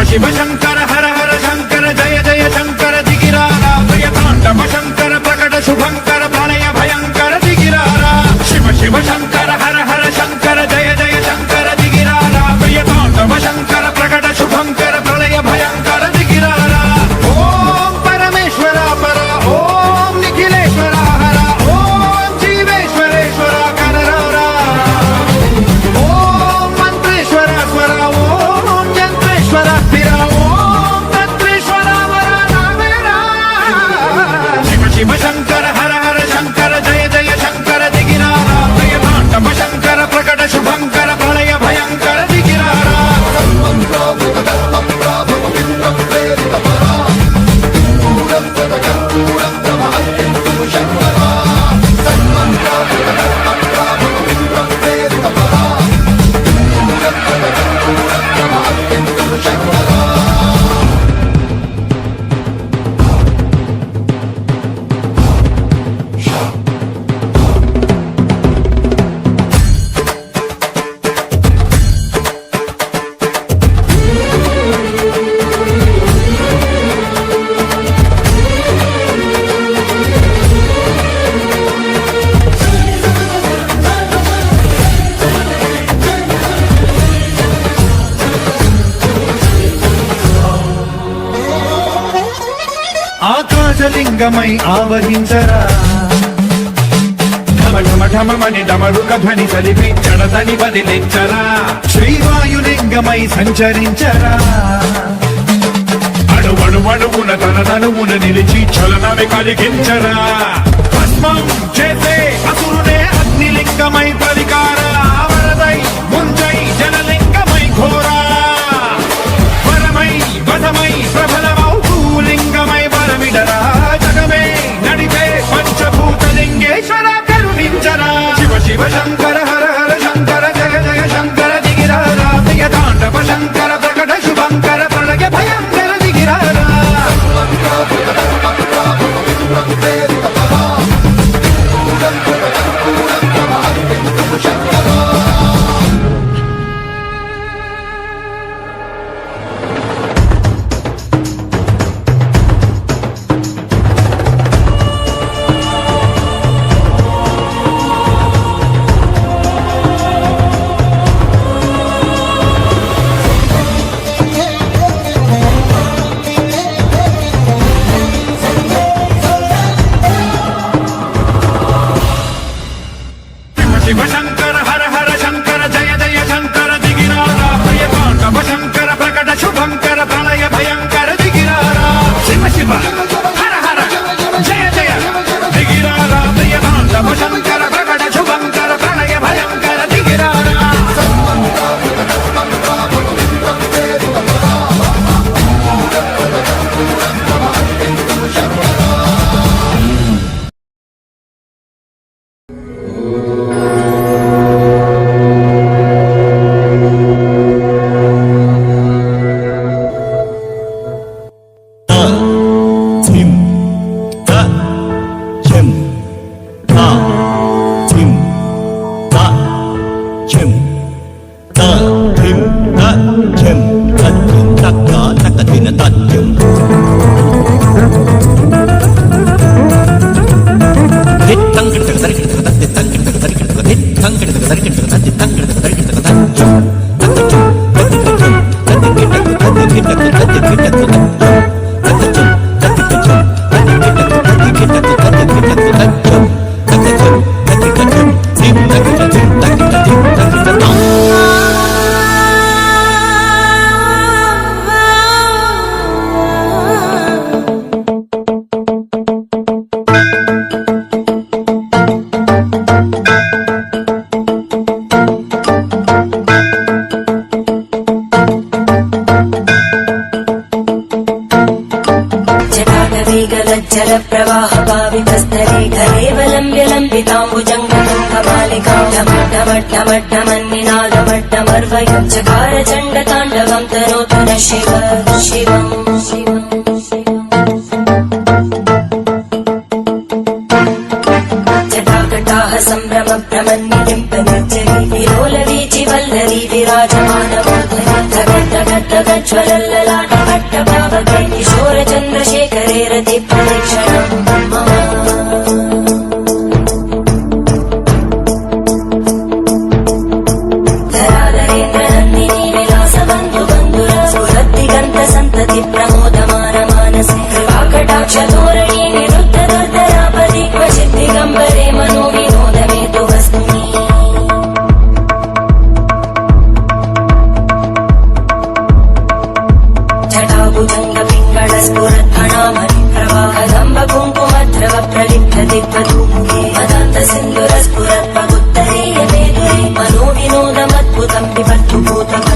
शिव शंकर हर हर शंकर जय जय शंकर दिगिरारा प्रियतांडव शंकर प्रकट शुभंकर प्रलय भयंकर दिगिरारा शिव शिव शंकर हर हर शंकर जय जय शंकर दिगिरारा प्रियतांडव शंकर प्रकट शुभंकर प्रलय भयंकर दिगिरारा ओम परमेश्वरा पर ओम निखिलेश्वरा हर ओम जीवेश्वरेश्वर कनरारा ओम मंत्रेश्वर स्वर ओम यंत्रेश्वर स्थिर ओम तंत्रेश्वर शिव शंकर हर हर शंकर जय जय शंकर दिगिरारा प्रियतांडव शंकर प्रकट शुभंकर प्रलय भयंकर दिगिरारा ఆకాశలింగమై ఆవహించరా ఢమ ఢమ ఢమమని డమరుక ధ్వని సలిపి జడతని బదిలించరా శ్రీవాయులింగమై సంచరించరా అణువణువున తన తనువున నిలిచి చలనమే కలిగించరా భస్మం చేసే అసురునే అగ్నిలింగమై పరికారా వరదై ముంజై జనలింగమై ఘోరా వరమై వధమై ప్రబలమౌ భూలింగమై వరమిడరా జగమే నడిపే పంచభూతలింగేశ్వర కరుణించరా శివ శివ శంకర హర హర శంకర జయ జయ శంకర దిగిరారా ప్రియతాండవ శంకర ప్రకట శుభంకర ప్రళయ భయంకర దిగిరారా शिव शंकर हर हर शंकर जय जय शंकर दिगिरारा प्रियतांडव शंकर प्रकट शुभंकर प्रलय भयंकर दिगिरारा शिव शिव हर हर जय जय दिगिरारा प्रियतांडव शंकर प्रकट शुभंकर प्रलय भयंकर दिगिरारा जल प्रवाह पावितस्तरे केवलं विलम्बिताम्बुजङ्गलं कपाले ढमड्डमड्डमन्निनादमड्डमर्वयं चकार चण्डताण्डवं तनोतु न शिव शिवम् जटाकटाः सम्भ्रम भ्रमन्निलिम्पनिर्जरी विलोलवीचि वल्लरी विराजमानमोदगद्गद्गज्ज्वलल्ललाटभट्टभावके किशोरचन्द्रशेखरे रतिप्रदक्षिणम् सन्तति प्रमोदमान मानसे कृपाकटाक्षधोरणी निरुद्ध दुर्धरापदि क्वचित् दिगम्बरे मनो विनोदमेतु वस्तुनि जटाभुजङ्ग पिङ्गळ स्फुरद्धणामणि प्रवाहदम्ब कुङ्कुमद्रव प्रलिप्त दिग्वधूमुखे मदान्त सिन्धुर स्फुरत्वगुत्तरीय मेदुरे मनो विनोदमद्भुतं पिबद्धु भूतम्